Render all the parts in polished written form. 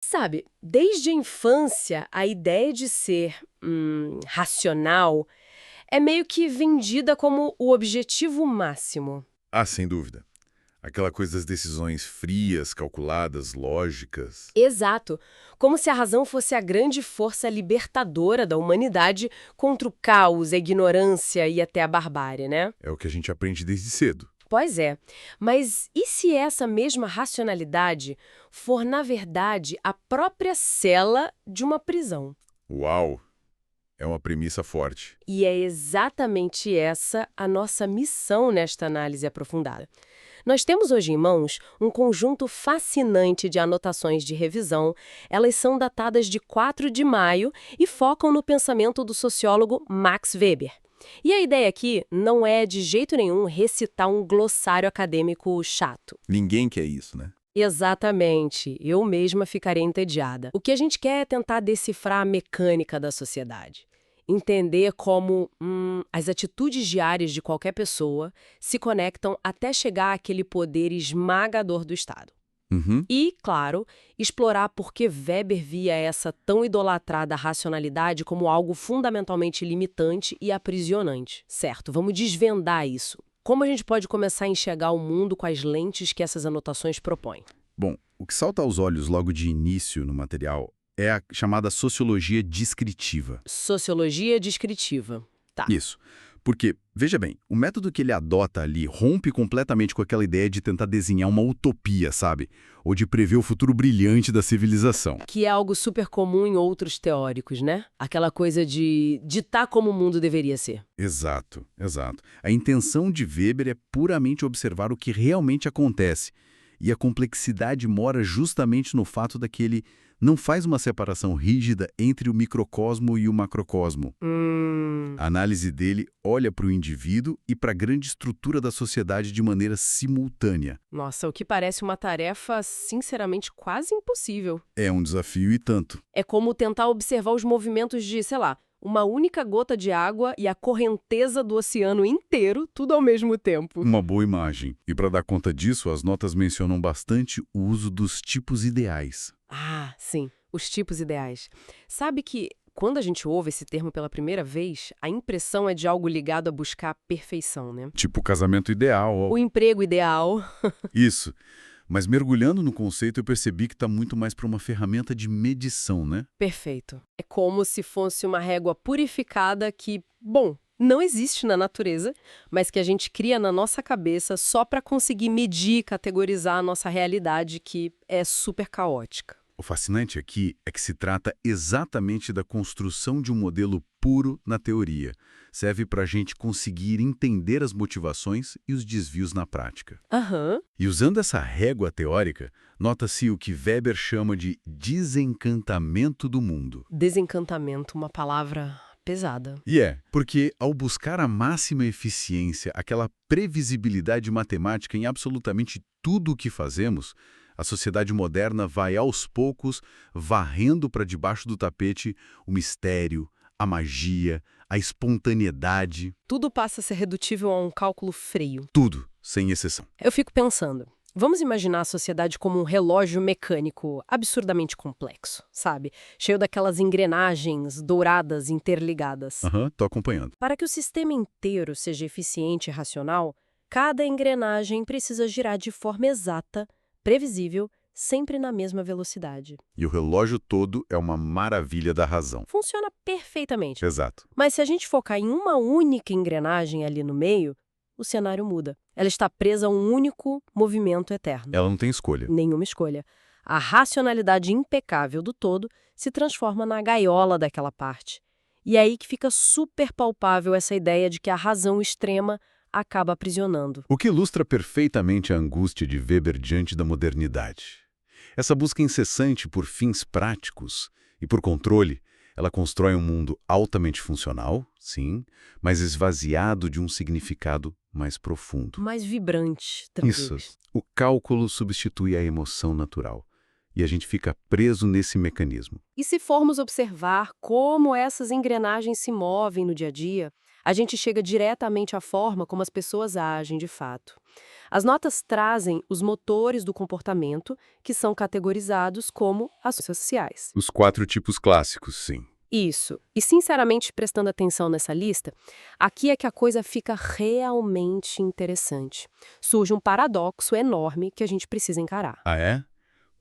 Sabe, desde a infância, a ideia de ser racional é meio que vendida como o objetivo máximo. Ah, sem dúvida. Aquela coisa das decisões frias, calculadas, lógicas. Exato. Como se a razão fosse a grande força libertadora da humanidade contra o caos, a ignorância e até a barbárie, né? É o que a gente aprende desde cedo. Pois é. Mas e se essa mesma racionalidade for, na verdade, a própria cela de uma prisão? Uau! É uma premissa forte. E é exatamente essa a nossa missão nesta análise aprofundada. Nós temos hoje em mãos um conjunto fascinante de anotações de revisão. Elas são datadas de 4 de maio e focam no pensamento do sociólogo Max Weber. E a ideia aqui não é de jeito nenhum recitar um glossário acadêmico chato. Ninguém quer isso, né? Exatamente, eu mesma ficaria entediada. O que a gente quer é tentar decifrar a mecânica da sociedade. Entender como as atitudes diárias de qualquer pessoa se conectam até chegar àquele poder esmagador do Estado. Uhum. E, claro, explorar por que Weber via essa tão idolatrada racionalidade como algo fundamentalmente limitante e aprisionante. Certo, vamos desvendar isso. Como a gente pode começar a enxergar o mundo com as lentes que essas anotações propõem? Bom, o que salta aos olhos logo de início no material é a chamada sociologia descritiva. Sociologia descritiva. Tá. Isso. Porque, veja bem, o método que ele adota ali rompe completamente com aquela ideia de tentar desenhar uma utopia, sabe? Ou de prever o futuro brilhante da civilização. Que é algo super comum em outros teóricos, né? Aquela coisa de ditar como o mundo deveria ser. Exato, exato. A intenção de Weber é puramente observar o que realmente acontece. E a complexidade mora justamente no fato de que ele não faz uma separação rígida entre o microcosmo e o macrocosmo. A análise dele olha para o indivíduo e para a grande estrutura da sociedade de maneira simultânea. Nossa, o que parece uma tarefa, sinceramente, quase impossível. É um desafio e tanto. É como tentar observar os movimentos de, sei lá, uma única gota de água e a correnteza do oceano inteiro, tudo ao mesmo tempo. Uma boa imagem. E para dar conta disso, as notas mencionam bastante o uso dos tipos ideais. Ah, sim, os tipos ideais. Sabe que, quando a gente ouve esse termo pela primeira vez, a impressão é de algo ligado a buscar a perfeição, né? Tipo casamento ideal. O emprego ideal. Isso. Mas mergulhando no conceito, eu percebi que está muito mais para uma ferramenta de medição, né? Perfeito. É como se fosse uma régua purificada que, bom, não existe na natureza, mas que a gente cria na nossa cabeça só para conseguir medir e categorizar a nossa realidade, que é super caótica. O fascinante aqui é que se trata exatamente da construção de um modelo puro na teoria. Serve para a gente conseguir entender as motivações e os desvios na prática. Aham. E usando essa régua teórica, nota-se o que Weber chama de desencantamento do mundo. Desencantamento, uma palavra pesada. E porque ao buscar a máxima eficiência, aquela previsibilidade matemática em absolutamente tudo o que fazemos, a sociedade moderna vai, aos poucos, varrendo para debaixo do tapete o mistério, a magia, a espontaneidade. Tudo passa a ser redutível a um cálculo frio. Tudo, sem exceção. Eu fico pensando, vamos imaginar a sociedade como um relógio mecânico absurdamente complexo, sabe? Cheio daquelas engrenagens douradas interligadas. Tô acompanhando. Para que o sistema inteiro seja eficiente e racional, cada engrenagem precisa girar de forma exata, previsível, sempre na mesma velocidade. E o relógio todo é uma maravilha da razão. Funciona perfeitamente. Exato. Mas se a gente focar em uma única engrenagem ali no meio, o cenário muda. Ela está presa a um único movimento eterno. Ela não tem escolha. Nenhuma escolha. A racionalidade impecável do todo se transforma na gaiola daquela parte. E é aí que fica super palpável essa ideia de que a razão extrema acaba aprisionando. O que ilustra perfeitamente a angústia de Weber diante da modernidade. Essa busca incessante por fins práticos e por controle, ela constrói um mundo altamente funcional, sim, mas esvaziado de um significado mais profundo. Mais vibrante, talvez. Isso. O cálculo substitui a emoção natural. E a gente fica preso nesse mecanismo. E se formos observar como essas engrenagens se movem no dia a dia, A gente chega diretamente à forma como as pessoas agem de fato. As notas trazem os motores do comportamento, que são categorizados como ações sociais. Os 4 tipos clássicos, sim. Isso. E, sinceramente, prestando atenção nessa lista, aqui é que a coisa fica realmente interessante. Surge um paradoxo enorme que a gente precisa encarar. Ah, é?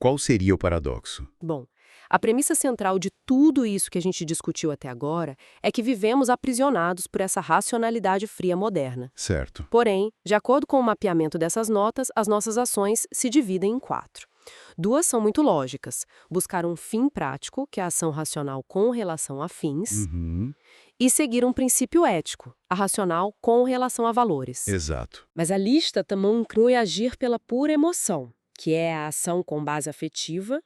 Qual seria o paradoxo? Bom, a premissa central de tudo isso que a gente discutiu até agora é que vivemos aprisionados por essa racionalidade fria moderna. Certo. Porém, de acordo com o mapeamento dessas notas, as nossas ações se dividem em 4. 2 são muito lógicas: buscar um fim prático, que é a ação racional com relação a fins, Uhum. e seguir um princípio ético, a racional com relação a valores. Exato. Mas a lista também inclui agir pela pura emoção, que é a ação com base afetiva,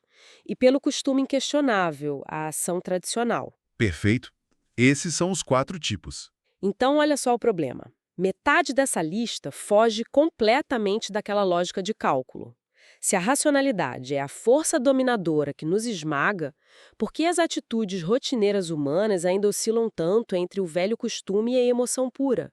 e pelo costume inquestionável, a ação tradicional. Perfeito. Esses são os 4 tipos. Então, olha só o problema. Metade dessa lista foge completamente daquela lógica de cálculo. Se a racionalidade é a força dominadora que nos esmaga, por que as atitudes rotineiras humanas ainda oscilam tanto entre o velho costume e a emoção pura?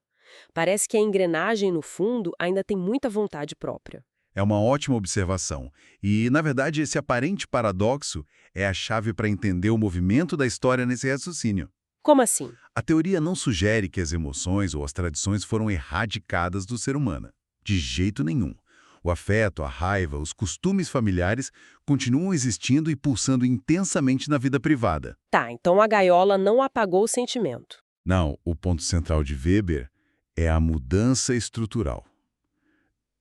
Parece que a engrenagem, no fundo, ainda tem muita vontade própria. É uma ótima observação. E, na verdade, esse aparente paradoxo é a chave para entender o movimento da história nesse raciocínio. Como assim? A teoria não sugere que as emoções ou as tradições foram erradicadas do ser humano. De jeito nenhum. O afeto, a raiva, os costumes familiares continuam existindo e pulsando intensamente na vida privada. Tá, então a gaiola não apagou o sentimento. Não, o ponto central de Weber é a mudança estrutural.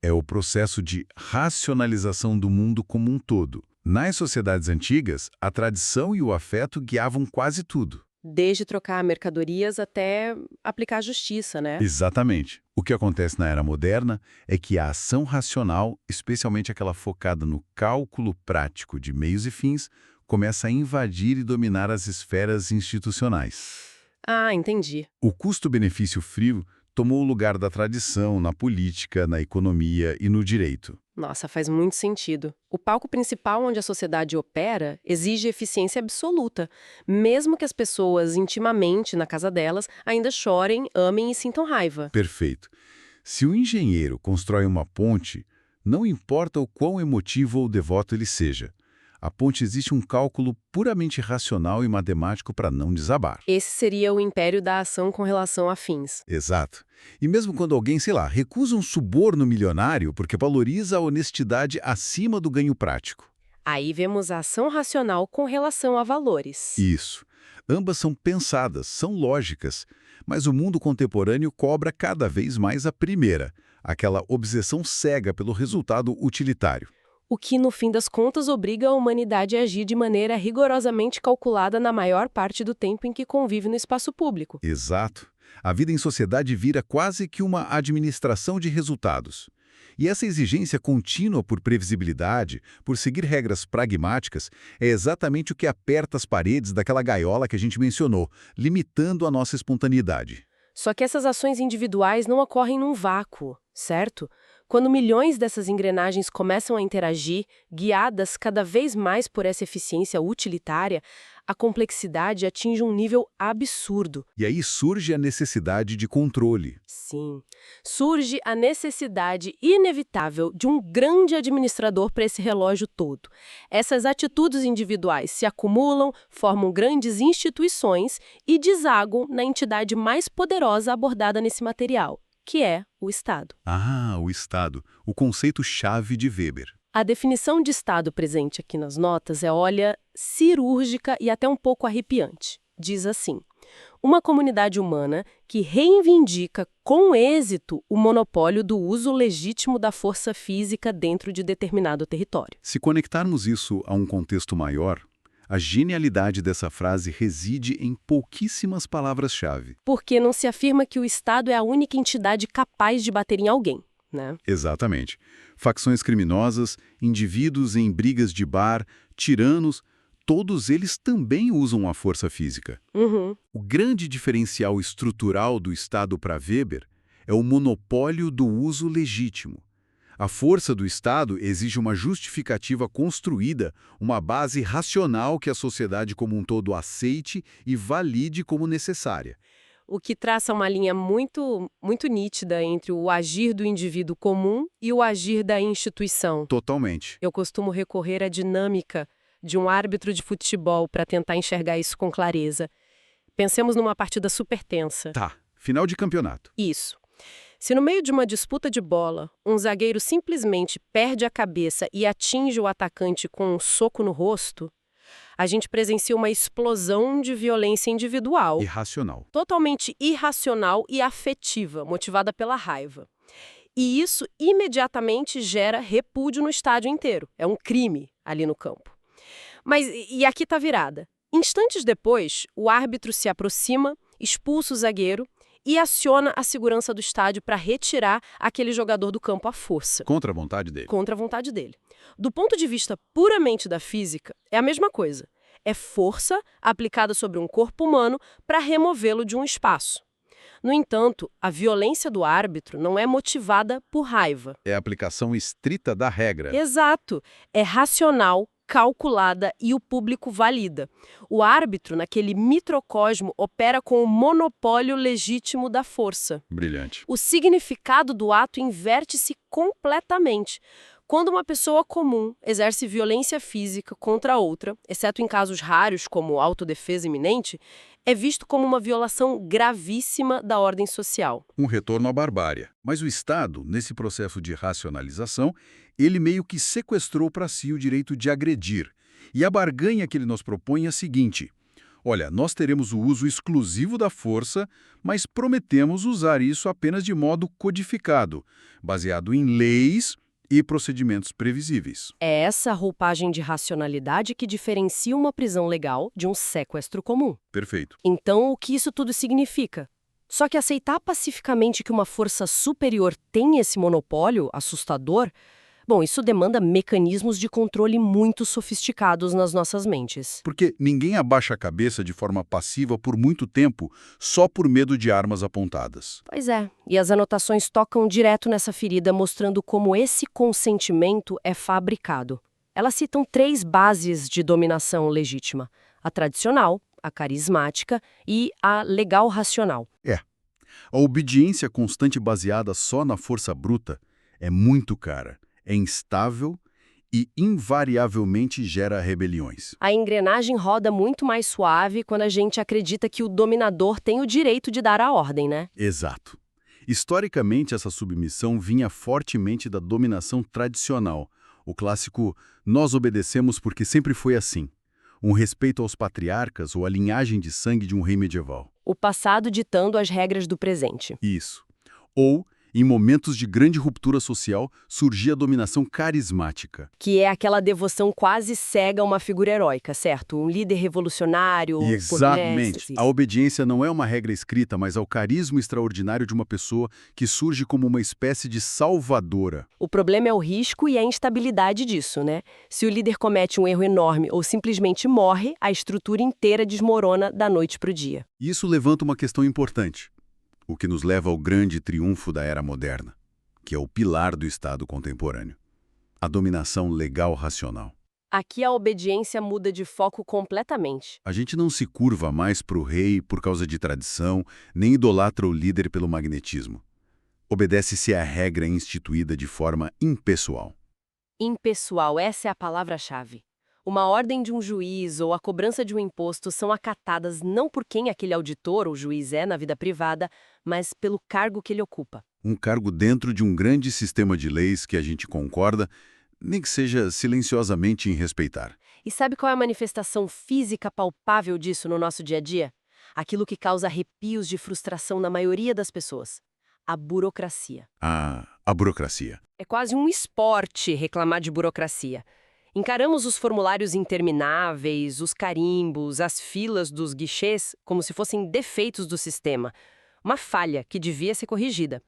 É o processo de racionalização do mundo como um todo. Nas sociedades antigas, a tradição e o afeto guiavam quase tudo. Desde trocar mercadorias até aplicar justiça, né? Exatamente. O que acontece na era moderna é que a ação racional, especialmente aquela focada no cálculo prático de meios e fins, começa a invadir e dominar as esferas institucionais. Ah, entendi. O custo-benefício frio tomou o lugar da tradição na política, na economia e no direito. Nossa, faz muito sentido. O palco principal onde a sociedade opera exige eficiência absoluta, mesmo que as pessoas, intimamente, na casa delas, ainda chorem, amem e sintam raiva. Perfeito. Se o engenheiro constrói uma ponte, não importa o quão emotivo ou devoto ele seja. A ponte existe um cálculo puramente racional e matemático para não desabar. Esse seria o império da ação com relação a fins. Exato. E mesmo quando alguém, sei lá, recusa um suborno milionário porque valoriza a honestidade acima do ganho prático. Aí vemos a ação racional com relação a valores. Isso. Ambas são pensadas, são lógicas, mas o mundo contemporâneo cobra cada vez mais a primeira, aquela obsessão cega pelo resultado utilitário. O que, no fim das contas, obriga a humanidade a agir de maneira rigorosamente calculada na maior parte do tempo em que convive no espaço público. Exato. A vida em sociedade vira quase que uma administração de resultados. E essa exigência contínua por previsibilidade, por seguir regras pragmáticas, é exatamente o que aperta as paredes daquela gaiola que a gente mencionou, limitando a nossa espontaneidade. Só que essas ações individuais não ocorrem num vácuo, certo? Quando milhões dessas engrenagens começam a interagir, guiadas cada vez mais por essa eficiência utilitária, a complexidade atinge um nível absurdo. E aí surge a necessidade de controle. Sim, surge a necessidade inevitável de um grande administrador para esse relógio todo. Essas atitudes individuais se acumulam, formam grandes instituições e desagam na entidade mais poderosa abordada nesse material, que é o Estado. Ah, o Estado, o conceito-chave de Weber. A definição de Estado presente aqui nas notas é, olha, cirúrgica e até um pouco arrepiante. Diz assim: uma comunidade humana que reivindica com êxito o monopólio do uso legítimo da força física dentro de determinado território. Se conectarmos isso a um contexto maior, a genialidade dessa frase reside em pouquíssimas palavras-chave. Porque não se afirma que o Estado é a única entidade capaz de bater em alguém, né? Exatamente. Facções criminosas, indivíduos em brigas de bar, tiranos, todos eles também usam a força física. Uhum. O grande diferencial estrutural do Estado para Weber é o monopólio do uso legítimo. A força do Estado exige uma justificativa construída, uma base racional que a sociedade como um todo aceite e valide como necessária. o que traça uma linha muito, muito nítida entre o agir do indivíduo comum e o agir da instituição. Totalmente. Eu costumo recorrer à dinâmica de um árbitro de futebol para tentar enxergar isso com clareza. Pensemos numa partida super tensa. Tá, final de campeonato. Isso. Se no meio de uma disputa de bola, um zagueiro simplesmente perde a cabeça e atinge o atacante com um soco no rosto, a gente presencia uma explosão de violência individual. Irracional. Totalmente irracional e afetiva, motivada pela raiva. E isso imediatamente gera repúdio no estádio inteiro. É um crime ali no campo. Mas, e aqui tá virada. Instantes depois, o árbitro se aproxima, expulsa o zagueiro e aciona a segurança do estádio para retirar aquele jogador do campo à força. Contra a vontade dele. Contra a vontade dele. Do ponto de vista puramente da física, é a mesma coisa. É força aplicada sobre um corpo humano para removê-lo de um espaço. No entanto, a violência do árbitro não é motivada por raiva. É a aplicação estrita da regra. Exato. É racional, calculada e o público valida. O árbitro, naquele microcosmo, opera com o monopólio legítimo da força. Brilhante. O significado do ato inverte-se completamente. Quando uma pessoa comum exerce violência física contra outra, exceto em casos raros como autodefesa iminente, é visto como uma violação gravíssima da ordem social. Um retorno à barbárie. Mas o Estado, nesse processo de racionalização, ele meio que sequestrou para si o direito de agredir. E a barganha que ele nos propõe é a seguinte: olha, nós teremos o uso exclusivo da força, mas prometemos usar isso apenas de modo codificado, baseado em leis e procedimentos previsíveis. É essa roupagem de racionalidade que diferencia uma prisão legal de um sequestro comum. Perfeito. Então, o que isso tudo significa? Só que aceitar pacificamente que uma força superior tem esse monopólio assustador, bom, isso demanda mecanismos de controle muito sofisticados nas nossas mentes. Porque ninguém abaixa a cabeça de forma passiva por muito tempo só por medo de armas apontadas. Pois é, e as anotações tocam direto nessa ferida, mostrando como esse consentimento é fabricado. Elas citam 3 bases de dominação legítima: a tradicional, a carismática e a legal racional. A obediência constante baseada só na força bruta é muito cara, é instável e invariavelmente gera rebeliões. A engrenagem roda muito mais suave quando a gente acredita que o dominador tem o direito de dar a ordem, né? Exato. Historicamente, essa submissão vinha fortemente da dominação tradicional, o clássico "nós obedecemos porque sempre foi assim", um respeito aos patriarcas ou à linhagem de sangue de um rei medieval. O passado ditando as regras do presente. Isso. Ou, em momentos de grande ruptura social, surgia a dominação carismática. Que é aquela devoção quase cega a uma figura heróica, certo? Um líder revolucionário. Exatamente. A obediência não é uma regra escrita, mas ao carisma extraordinário de uma pessoa que surge como uma espécie de salvadora. O problema é o risco e a instabilidade disso, né? Se o líder comete um erro enorme ou simplesmente morre, a estrutura inteira desmorona da noite para o dia. Isso levanta uma questão importante, o que nos leva ao grande triunfo da era moderna, que é o pilar do Estado contemporâneo: a dominação legal racional. Aqui a obediência muda de foco completamente. A gente não se curva mais para o rei por causa de tradição, nem idolatra o líder pelo magnetismo. Obedece-se à regra instituída de forma impessoal. Impessoal, essa é a palavra-chave. Uma ordem de um juiz ou a cobrança de um imposto são acatadas não por quem aquele auditor ou juiz é na vida privada, mas pelo cargo que ele ocupa. Um cargo dentro de um grande sistema de leis que a gente concorda, nem que seja silenciosamente em respeitar. E sabe qual é a manifestação física palpável disso no nosso dia a dia? Aquilo que causa arrepios de frustração na maioria das pessoas: a burocracia. A burocracia. É quase um esporte reclamar de burocracia. Encaramos os formulários intermináveis, os carimbos, as filas dos guichês como se fossem defeitos do sistema. Uma falha que devia ser corrigida.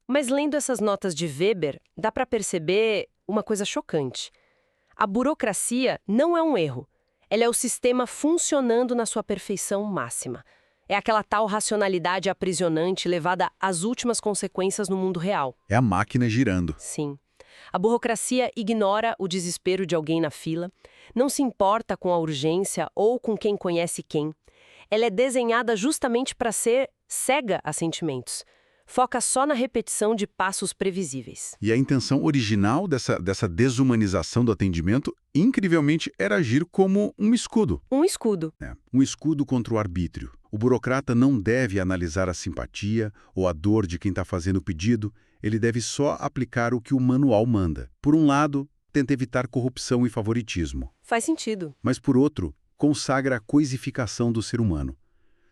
Mas lendo essas notas de Weber, dá para perceber uma coisa chocante. A burocracia não é um erro. Ela é o sistema funcionando na sua perfeição máxima. É aquela tal racionalidade aprisionante levada às últimas consequências no mundo real. É a máquina girando. Sim. A burocracia ignora o desespero de alguém na fila, não se importa com a urgência ou com quem conhece quem. Ela é desenhada justamente para ser cega a sentimentos. Foca só na repetição de passos previsíveis. E a intenção original dessa desumanização do atendimento, incrivelmente, era agir como um escudo. Um escudo. Um escudo contra o arbítrio. O burocrata não deve analisar a simpatia ou a dor de quem está fazendo o pedido, ele deve só aplicar o que o manual manda. Por um lado, tenta evitar corrupção e favoritismo. Faz sentido. Mas, por outro, consagra a coisificação do ser humano.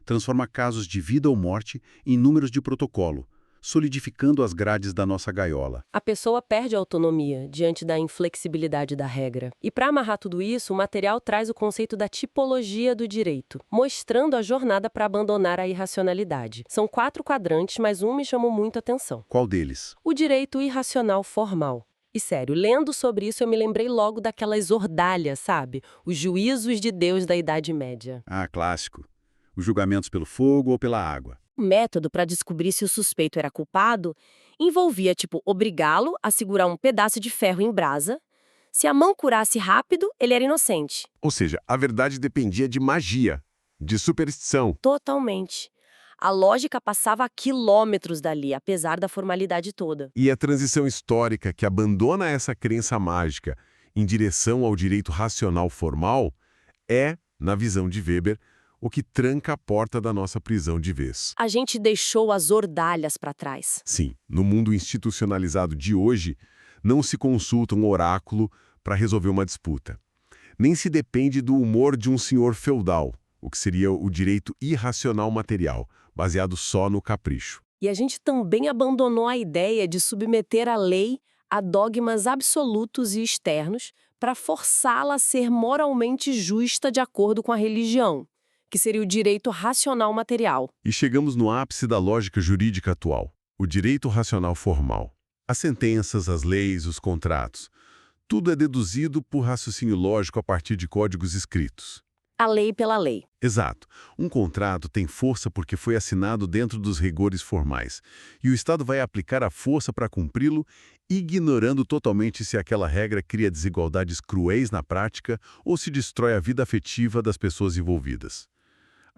Transforma casos de vida ou morte em números de protocolo, solidificando as grades da nossa gaiola. A pessoa perde a autonomia diante da inflexibilidade da regra. E para amarrar tudo isso, o material traz o conceito da tipologia do direito, mostrando a jornada para abandonar a irracionalidade. São 4 quadrantes, mas um me chamou muito a atenção. Qual deles? O direito irracional formal. E sério, lendo sobre isso eu me lembrei logo daquelas ordalhas, sabe? Os juízos de Deus da Idade Média. Ah, clássico. Os julgamentos pelo fogo ou pela água. O método para descobrir se o suspeito era culpado envolvia, obrigá-lo a segurar um pedaço de ferro em brasa. Se a mão curasse rápido, ele era inocente. Ou seja, a verdade dependia de magia, de superstição. Totalmente. A lógica passava a quilômetros dali, apesar da formalidade toda. E a transição histórica que abandona essa crença mágica em direção ao direito racional formal é, na visão de Weber, o que tranca a porta da nossa prisão de vez. A gente deixou as ordalhas para trás. Sim, no mundo institucionalizado de hoje, não se consulta um oráculo para resolver uma disputa. Nem se depende do humor de um senhor feudal, o que seria o direito irracional material, baseado só no capricho. E a gente também abandonou a ideia de submeter a lei a dogmas absolutos e externos para forçá-la a ser moralmente justa de acordo com a religião, que seria o direito racional material. E chegamos no ápice da lógica jurídica atual, o direito racional formal. As sentenças, as leis, os contratos, tudo é deduzido por raciocínio lógico a partir de códigos escritos. A lei pela lei. Exato. Um contrato tem força porque foi assinado dentro dos rigores formais, e o Estado vai aplicar a força para cumpri-lo, ignorando totalmente se aquela regra cria desigualdades cruéis na prática ou se destrói a vida afetiva das pessoas envolvidas.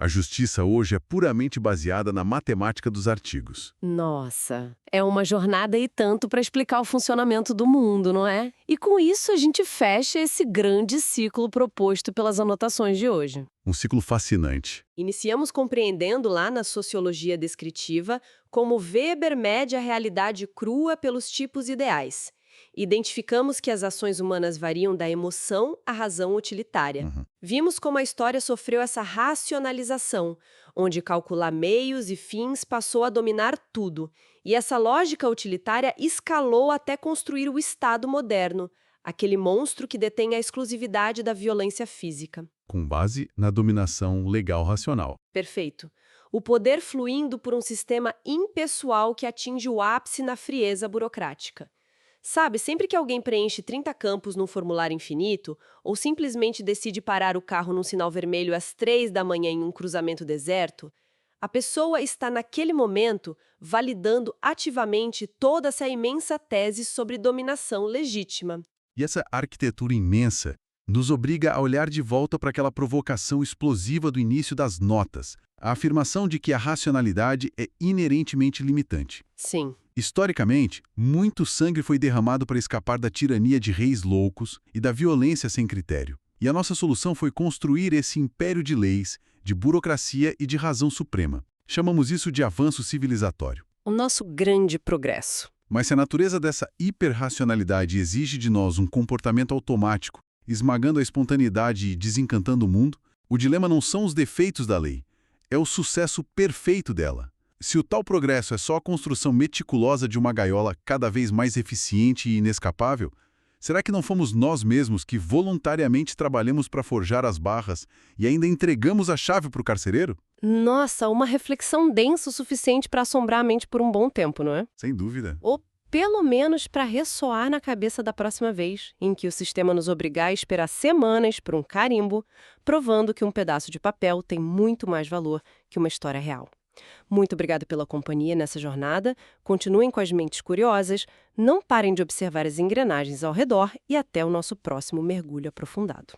A justiça hoje é puramente baseada na matemática dos artigos. Nossa, é uma jornada e tanto para explicar o funcionamento do mundo, não é? E com isso a gente fecha esse grande ciclo proposto pelas anotações de hoje. Um ciclo fascinante. Iniciamos compreendendo lá na sociologia descritiva como Weber mede a realidade crua pelos tipos ideais. Identificamos que as ações humanas variam da emoção à razão utilitária. Vimos como a história sofreu essa racionalização, onde calcular meios e fins passou a dominar tudo, e essa lógica utilitária escalou até construir o Estado moderno, aquele monstro que detém a exclusividade da violência física. Com base na dominação legal racional. Perfeito. O poder fluindo por um sistema impessoal que atinge o ápice na frieza burocrática. Sabe, sempre que alguém preenche 30 campos num formulário infinito, ou simplesmente decide parar o carro num sinal vermelho às 3 da manhã em um cruzamento deserto, a pessoa está naquele momento validando ativamente toda essa imensa tese sobre dominação legítima. E essa arquitetura imensa nos obriga a olhar de volta para aquela provocação explosiva do início das notas, a afirmação de que a racionalidade é inerentemente limitante. Sim. Historicamente, muito sangue foi derramado para escapar da tirania de reis loucos e da violência sem critério. E a nossa solução foi construir esse império de leis, de burocracia e de razão suprema. Chamamos isso de avanço civilizatório. O nosso grande progresso. Mas se a natureza dessa hiperracionalidade exige de nós um comportamento automático, esmagando a espontaneidade e desencantando o mundo, o dilema não são os defeitos da lei, é o sucesso perfeito dela. Se o tal progresso é só a construção meticulosa de uma gaiola cada vez mais eficiente e inescapável, será que não fomos nós mesmos que voluntariamente trabalhamos para forjar as barras e ainda entregamos a chave para o carcereiro? Nossa, uma reflexão densa o suficiente para assombrar a mente por um bom tempo, não é? Sem dúvida. Ou pelo menos para ressoar na cabeça da próxima vez em que o sistema nos obrigar a esperar semanas por um carimbo, provando que um pedaço de papel tem muito mais valor que uma história real. Muito obrigada pela companhia nessa jornada, continuem com as mentes curiosas, não parem de observar as engrenagens ao redor e até o nosso próximo mergulho aprofundado.